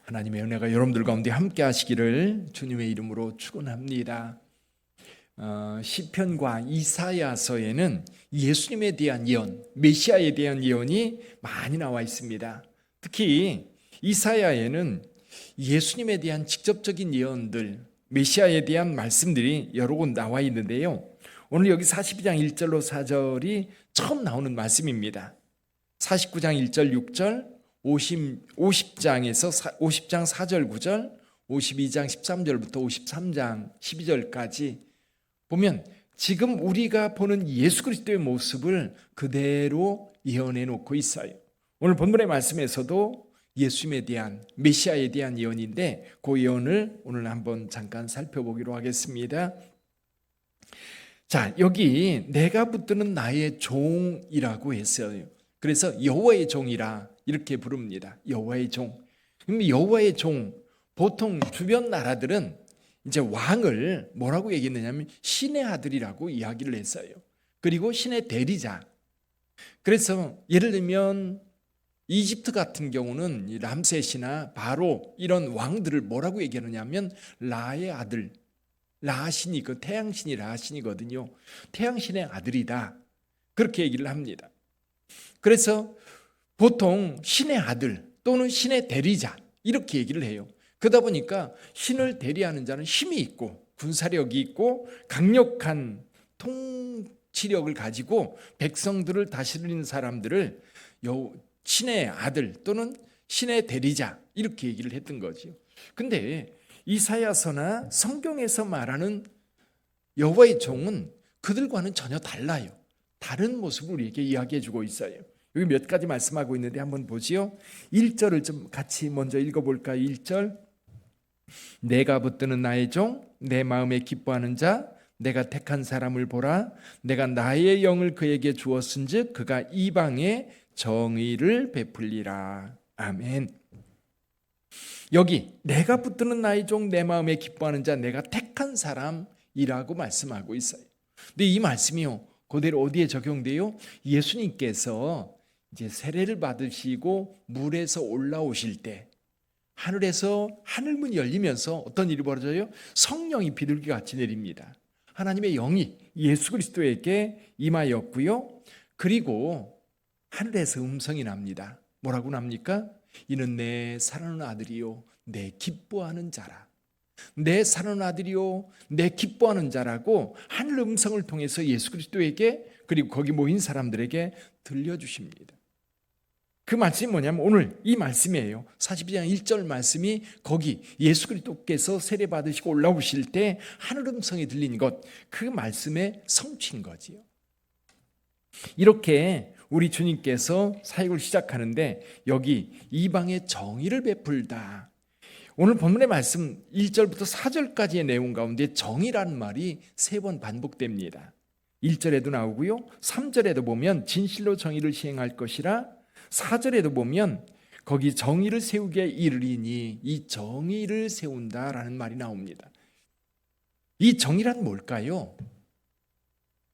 하나님의 은혜가 여러분들 가운데 함께 하시기를 주님의 이름으로 축원합니다. 시편과 이사야서에는 예수님에 대한 예언, 메시아에 대한 예언이 많이 나와 있습니다. 특히 이사야에는 예수님에 대한 직접적인 예언들, 메시아에 대한 말씀들이 여러 곳 나와 있는데요. 오늘 여기 42장 1절로 4절이 처음 나오는 말씀입니다. 49장 1절 6절, 50장에서 50장 4절 9절, 52장 13절부터 53장 12절까지 보면 지금 우리가 보는 예수 그리스도의 모습을 그대로 예언해 놓고 있어요. 오늘 본문의 말씀에서도 예수님에 대한, 메시아에 대한 예언인데 그 예언을 오늘 한번 잠깐 살펴보기로 하겠습니다. 자, 여기 내가 붙드는 나의 종이라고 했어요. 그래서 여호와의 종이라 이렇게 부릅니다. 여호와의 종. 그럼 여호와의 종, 보통 주변 나라들은 이제 왕을 뭐라고 얘기했느냐면 신의 아들이라고 이야기를 했어요. 그리고 신의 대리자. 그래서 예를 들면 이집트 같은 경우는 람셋이나 바로 이런 왕들을 뭐라고 얘기하느냐면 라의 아들, 라신이 그 태양신이 라신이거든요. 태양신의 아들이다. 그렇게 얘기를 합니다. 그래서 보통 신의 아들 또는 신의 대리자 이렇게 얘기를 해요. 그러다 보니까 신을 대리하는 자는 힘이 있고 군사력이 있고 강력한 통치력을 가지고 백성들을 다스리는 사람들을 신의 아들 또는 신의 대리자 이렇게 얘기를 했던 거죠. 근데 이사야서나 성경에서 말하는 여호와의 종은 그들과는 전혀 달라요. 다른 모습을 우리에게 이야기해 주고 있어요. 여기 몇 가지 말씀하고 있는데 한번 보지요. 1절을 좀 같이 먼저 읽어볼까요? 1절, 내가 붙드는 나의 종, 내 마음에 기뻐하는 자, 내가 택한 사람을 보라. 내가 나의 영을 그에게 주었은즉 그가 이방에 정의를 베풀리라. 아멘. 여기 내가 붙드는 나의 종, 내 마음에 기뻐하는 자, 내가 택한 사람이라고 말씀하고 있어요. 근데 이 말씀이요, 그대로 어디에 적용돼요? 예수님께서 이제 세례를 받으시고 물에서 올라오실 때 하늘에서 하늘문이 열리면서 어떤 일이 벌어져요? 성령이 비둘기같이 내립니다. 하나님의 영이 예수 그리스도에게 임하였고요. 그리고 하늘에서 음성이 납니다. 뭐라고 납니까? 이는 내 사랑하는 아들이요 내 기뻐하는 자라. 내 사랑하는 아들이요 내 기뻐하는 자라고 하늘 음성을 통해서 예수 그리스도에게 그리고 거기 모인 사람들에게 들려주십니다. 그 말씀이 뭐냐면 오늘 이 말씀이에요. 42장 1절 말씀이 거기 예수 그리스도께서 세례 받으시고 올라오실 때 하늘 음성이 들린 것, 그 말씀의 성취인 거지요. 이렇게 우리 주님께서 사역을 시작하는데 여기 이방의 정의를 베풀다. 오늘 본문의 말씀 1절부터 4절까지의 내용 가운데 정의라는 말이 3번 반복됩니다. 1절에도 나오고요. 3절에도 보면 진실로 정의를 시행할 것이라, 4절에도 보면 거기 정의를 세우게 이르리니, 이 정의를 세운다라는 말이 나옵니다. 이 정의란 뭘까요?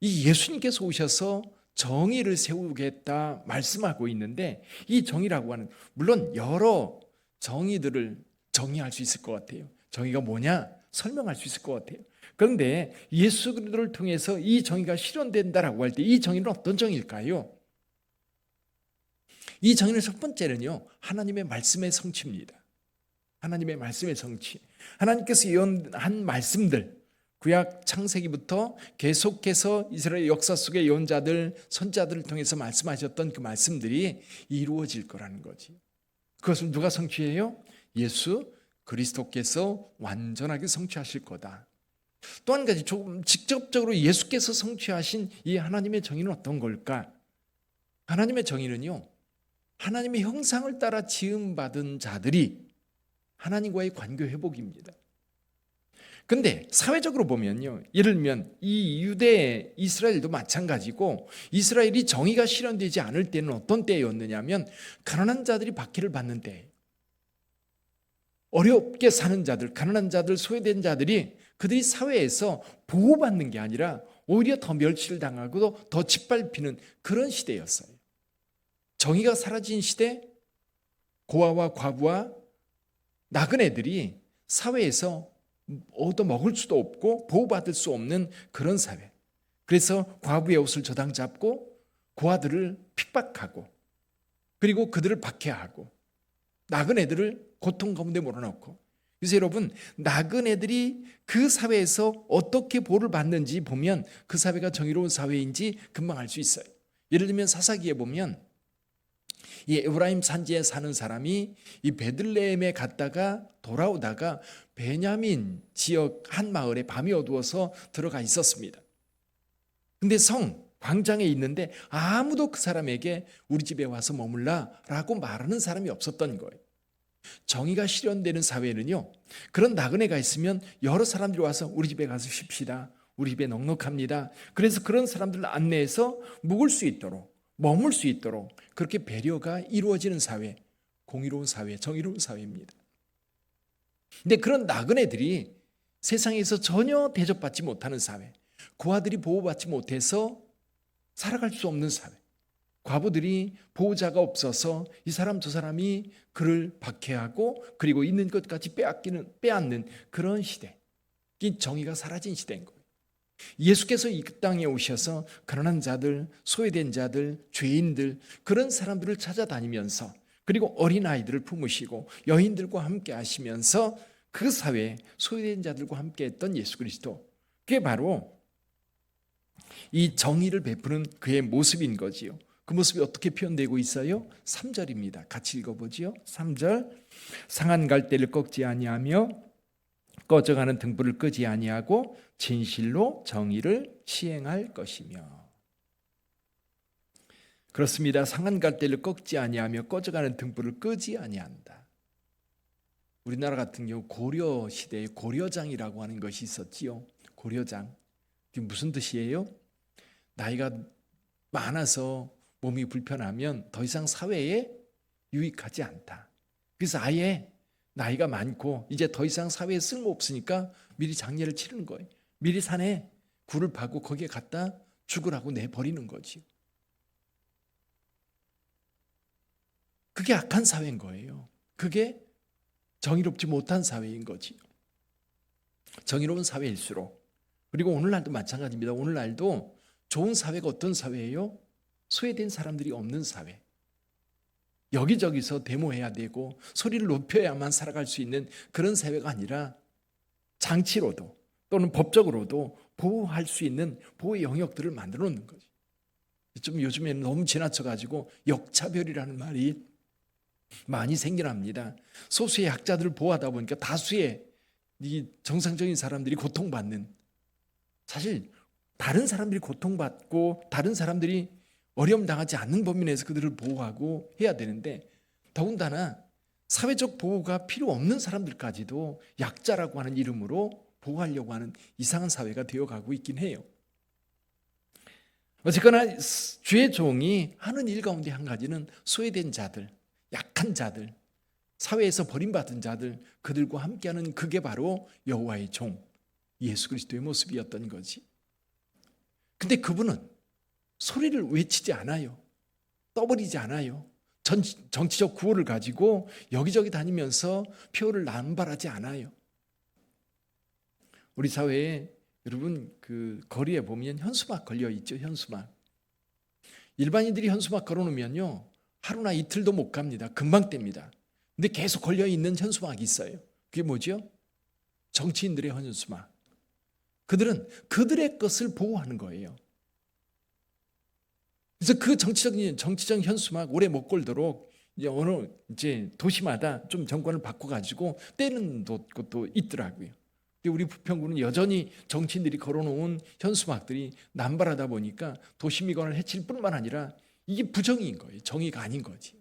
이 예수님께서 오셔서 정의를 세우겠다 말씀하고 있는데, 이 정의라고 하는, 물론 여러 정의들을 정의할 수 있을 것 같아요. 정의가 뭐냐 설명할 수 있을 것 같아요. 그런데 예수 그리스도를 통해서 이 정의가 실현된다라고 할 때 이 정의는 어떤 정의일까요? 이 정의는 첫 번째는요, 하나님의 말씀의 성취입니다. 하나님의 말씀의 성취. 하나님께서 예언한 말씀들, 구약 창세기부터 계속해서 이스라엘 역사 속의 예언자들, 선지자들을 통해서 말씀하셨던 그 말씀들이 이루어질 거라는 거지. 그것을 누가 성취해요? 예수 그리스도께서 완전하게 성취하실 거다. 또 한 가지, 조금 직접적으로 예수께서 성취하신 이 하나님의 정의는 어떤 걸까? 하나님의 정의는요, 하나님의 형상을 따라 지음받은 자들이 하나님과의 관계 회복입니다. 근데 사회적으로 보면요, 예를 들면 이 유대 이스라엘도 마찬가지고, 이스라엘이 정의가 실현되지 않을 때는 어떤 때였느냐면 가난한 자들이 박해를 받는 때예요. 어렵게 사는 자들, 가난한 자들, 소외된 자들이 그들이 사회에서 보호받는 게 아니라 오히려 더 멸시를 당하고 더 짓밟히는 그런 시대였어요. 정의가 사라진 시대, 고아와 과부와 나그네들이 사회에서 얻어 먹을 수도 없고 보호받을 수 없는 그런 사회. 그래서 과부의 옷을 저당 잡고 고아들을 핍박하고 그리고 그들을 박해하고 나그네들을 고통 가운데 몰아넣고. 그래서 여러분, 나그네들이 그 사회에서 어떻게 보호를 받는지 보면 그 사회가 정의로운 사회인지 금방 알 수 있어요. 예를 들면 사사기에 보면 이 에브라임 산지에 사는 사람이 이 베들레헴에 갔다가 돌아오다가 베냐민 지역 한 마을에 밤이 어두워서 들어가 있었습니다. 근데 광장에 있는데 아무도 그 사람에게 우리 집에 와서 머물라 라고 말하는 사람이 없었던 거예요. 정의가 실현되는 사회는요, 그런 나그네가 있으면 여러 사람들이 와서 우리 집에 가서 쉽시다, 우리 집에 넉넉합니다. 그래서 그런 사람들을 안내해서 묵을 수 있도록, 머물 수 있도록 그렇게 배려가 이루어지는 사회, 공의로운 사회, 정의로운 사회입니다. 근데 그런 나그네들이 세상에서 전혀 대접받지 못하는 사회, 고아들이 보호받지 못해서 살아갈 수 없는 사회, 과부들이 보호자가 없어서 이 사람 저 사람이 그를 박해하고 그리고 있는 것까지 빼앗는 그런 시대, 이 정의가 사라진 시대인 거예요. 예수께서 이 땅에 오셔서 가난한 자들, 소외된 자들, 죄인들, 그런 사람들을 찾아다니면서 그리고 어린아이들을 품으시고 여인들과 함께 하시면서 그 사회에 소외된 자들과 함께 했던 예수 그리스도, 그게 바로 이 정의를 베푸는 그의 모습인 거지요. 그 모습이 어떻게 표현되고 있어요? 3절입니다. 같이 읽어보지요. 3절, 상한 갈대를 꺾지 아니하며 꺼져가는 등불을 끄지 아니하고 진실로 정의를 시행할 것이며. 그렇습니다. 상한 갈대를 꺾지 아니하며 꺼져가는 등불을 끄지 아니한다. 우리나라 같은 경우 고려 시대에 고려장이라고 하는 것이 있었지요. 고려장. 그게 무슨 뜻이에요? 나이가 많아서 몸이 불편하면 더 이상 사회에 유익하지 않다. 그래서 아예 나이가 많고 이제 더 이상 사회에 쓸모없으니까 미리 장례를 치르는 거예요. 미리 산에 굴을 파고 거기에 갖다 죽으라고 내버리는 거지. 그게 악한 사회인 거예요. 그게 정의롭지 못한 사회인 거지. 정의로운 사회일수록, 그리고 오늘날도 마찬가지입니다. 오늘날도 좋은 사회가 어떤 사회예요? 소외된 사람들이 없는 사회. 여기저기서 데모해야 되고 소리를 높여야만 살아갈 수 있는 그런 사회가 아니라 장치로도 또는 법적으로도 보호할 수 있는 보호의 영역들을 만들어 놓는 거죠. 좀 요즘에는 너무 지나쳐가지고 역차별이라는 말이 많이 생겨납니다. 소수의 약자들을 보호하다 보니까 다수의 이 정상적인 사람들이 고통받는, 사실 다른 사람들이 고통받고 다른 사람들이 어려움 당하지 않는 범위 내에서 그들을 보호하고 해야 되는데, 더군다나 사회적 보호가 필요 없는 사람들까지도 약자라고 하는 이름으로 보호하려고 하는 이상한 사회가 되어가고 있긴 해요. 어쨌거나 주의 종이 하는 일 가운데 한 가지는 소외된 자들, 약한 자들, 사회에서 버림받은 자들, 그들과 함께하는, 그게 바로 여호와의 종 예수 그리스도의 모습이었던 거지. 근데 그분은 소리를 외치지 않아요. 떠버리지 않아요. 정치적 구호를 가지고 여기저기 다니면서 표를 남발하지 않아요. 우리 사회에 여러분 그 거리에 보면 현수막 걸려 있죠. 현수막. 일반인들이 현수막 걸어놓으면요, 하루나 이틀도 못 갑니다. 금방 뗍니다. 근데 계속 걸려 있는 현수막이 있어요. 그게 뭐죠? 정치인들의 현수막. 그들은 그들의 것을 보호하는 거예요. 그래서 그 정치적 현수막 오래 못 걸도록 이제 도시마다 좀 정권을 바꿔가지고 떼는 것도 있더라고요. 근데 우리 부평구는 여전히 정치인들이 걸어놓은 현수막들이 남발하다 보니까 도시미관을 해칠 뿐만 아니라 이게 부정인 거예요. 정의가 아닌 거지.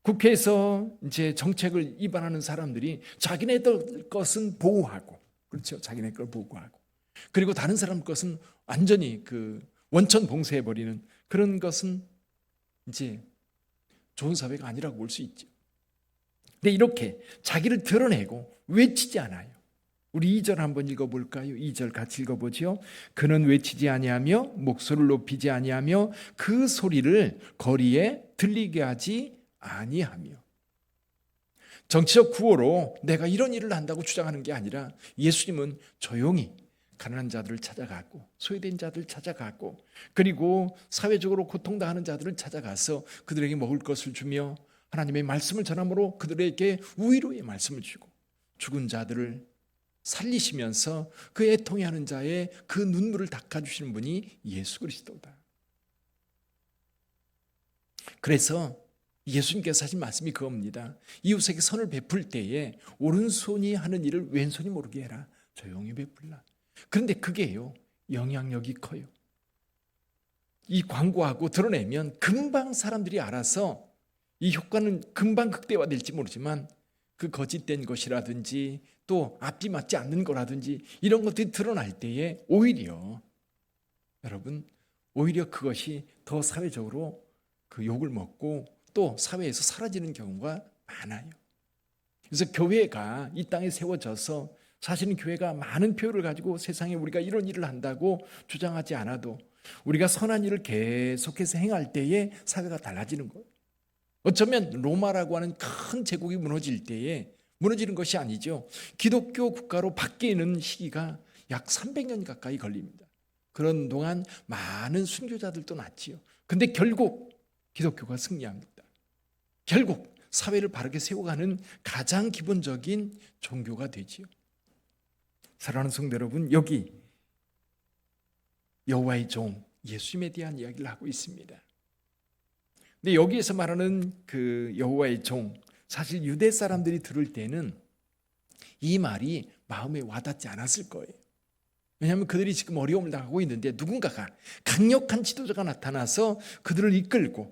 국회에서 이제 정책을 위반하는 사람들이 자기네들 것은 보호하고, 그렇죠? 자기네 걸 보호하고, 그리고 다른 사람 것은 완전히 그 원천 봉쇄해버리는 그런 것은 이제 좋은 사회가 아니라고 볼 수 있죠. 근데 이렇게 자기를 드러내고 외치지 않아요. 우리 2절 한번 읽어볼까요? 2절 같이 읽어보죠. 그는 외치지 아니하며 목소리를 높이지 아니하며 그 소리를 거리에 들리게 하지 아니하며. 정치적 구호로 내가 이런 일을 한다고 주장하는 게 아니라 예수님은 조용히 가난한 자들을 찾아가고 소외된 자들을 찾아가고 그리고 사회적으로 고통당하는 자들을 찾아가서 그들에게 먹을 것을 주며 하나님의 말씀을 전함으로 그들에게 위로의 말씀을 주고 죽은 자들을 살리시면서 그 애통해하는 자의 그 눈물을 닦아주시는 분이 예수 그리스도다. 그래서 예수님께서 하신 말씀이 그겁니다. 이웃에게 선을 베풀 때에 오른손이 하는 일을 왼손이 모르게 해라. 조용히 베풀라. 그런데 그게요, 영향력이 커요. 이 광고하고 드러내면 금방 사람들이 알아서 이 효과는 금방 극대화될지 모르지만 그 거짓된 것이라든지 또 앞뒤 맞지 않는 거라든지 이런 것들이 드러날 때에 오히려 여러분, 오히려 그것이 더 사회적으로 그 욕을 먹고 또 사회에서 사라지는 경우가 많아요. 그래서 교회가 이 땅에 세워져서 사실은 교회가 많은 표를 가지고 세상에 우리가 이런 일을 한다고 주장하지 않아도 우리가 선한 일을 계속해서 행할 때에 사회가 달라지는 거예요. 어쩌면 로마라고 하는 큰 제국이 무너질 때에 무너지는 것이 아니죠. 기독교 국가로 바뀌는 시기가 약 300년 가까이 걸립니다. 그런 동안 많은 순교자들도 났지요. 근데 결국 기독교가 승리합니다. 결국 사회를 바르게 세워가는 가장 기본적인 종교가 되지요. 사랑하는 성도 여러분, 여기 여호와의 종 예수님에 대한 이야기를 하고 있습니다. 근데 여기에서 말하는 그 여호와의 종, 사실 유대 사람들이 들을 때는 이 말이 마음에 와닿지 않았을 거예요. 왜냐하면 그들이 지금 어려움을 당하고 있는데 누군가가 강력한 지도자가 나타나서 그들을 이끌고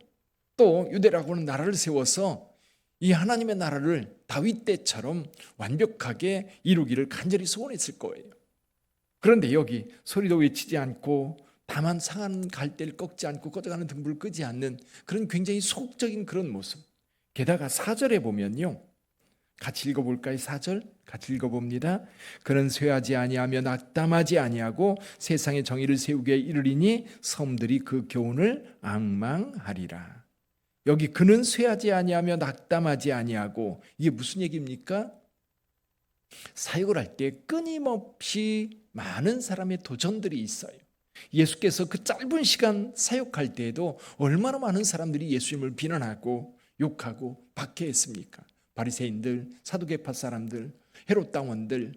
또 유대라고 하는 나라를 세워서 이 하나님의 나라를 다윗 때처럼 완벽하게 이루기를 간절히 소원했을 거예요. 그런데 여기 소리도 외치지 않고 다만 상한 갈대를 꺾지 않고 꺼져가는 등불을 끄지 않는 그런 굉장히 소극적인 그런 모습. 게다가 4절에 보면요, 같이 읽어볼까요? 4절 같이 읽어봅니다. 그는 쇠하지 아니하며 낙담하지 아니하고 세상의 정의를 세우게 이르리니 섬들이 그 교훈을 앙망하리라. 여기 그는 쇠하지 아니하며 낙담하지 아니하고, 이게 무슨 얘기입니까? 사역을 할 때 끊임없이 많은 사람의 도전들이 있어요. 예수께서 그 짧은 시간 사역할 때에도 얼마나 많은 사람들이 예수님을 비난하고 욕하고 박해했습니까? 바리새인들, 사두개파 사람들, 헤롯 당원들,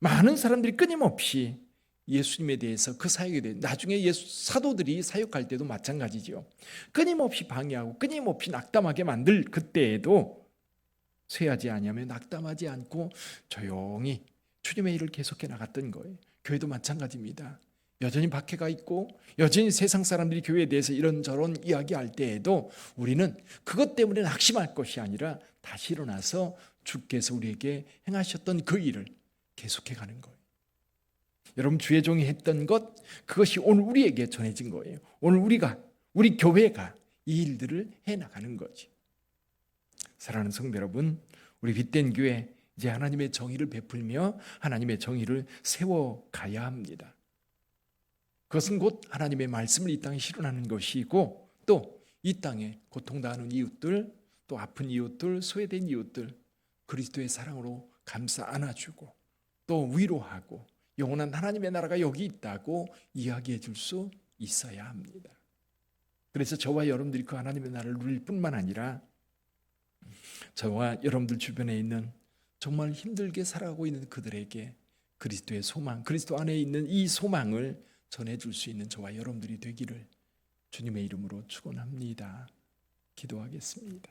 많은 사람들이 끊임없이 예수님에 대해서 그 사역에 대해, 나중에 예수 사도들이 사역할 때도 마찬가지죠. 끊임없이 방해하고 끊임없이 낙담하게 만들 그때에도 쇠하지 아니하며 낙담하지 않고 조용히 주님의 일을 계속해 나갔던 거예요. 교회도 마찬가지입니다. 여전히 박해가 있고 여전히 세상 사람들이 교회에 대해서 이런저런 이야기할 때에도 우리는 그것 때문에 낙심할 것이 아니라 다시 일어나서 주께서 우리에게 행하셨던 그 일을 계속해 가는 거예요. 여러분, 주의 종이 했던 것, 그것이 오늘 우리에게 전해진 거예요. 오늘 우리 교회가 이 일들을 해나가는 거지. 사랑하는 성도 여러분, 우리 빛된 교회 이제 하나님의 정의를 베풀며 하나님의 정의를 세워가야 합니다. 그것은 곧 하나님의 말씀을 이 땅에 실현하는 것이고, 또 이 땅에 고통당하는 이웃들, 또 아픈 이웃들, 소외된 이웃들 그리스도의 사랑으로 감싸 안아주고 또 위로하고 영원한 하나님의 나라가 여기 있다고 이야기해 줄 수 있어야 합니다. 그래서 저와 여러분들이 그 하나님의 나라를 누릴 뿐만 아니라 저와 여러분들 주변에 있는 정말 힘들게 살아가고 있는 그들에게 그리스도의 소망, 그리스도 안에 있는 이 소망을 전해줄 수 있는 저와 여러분들이 되기를 주님의 이름으로 축원합니다. 기도하겠습니다.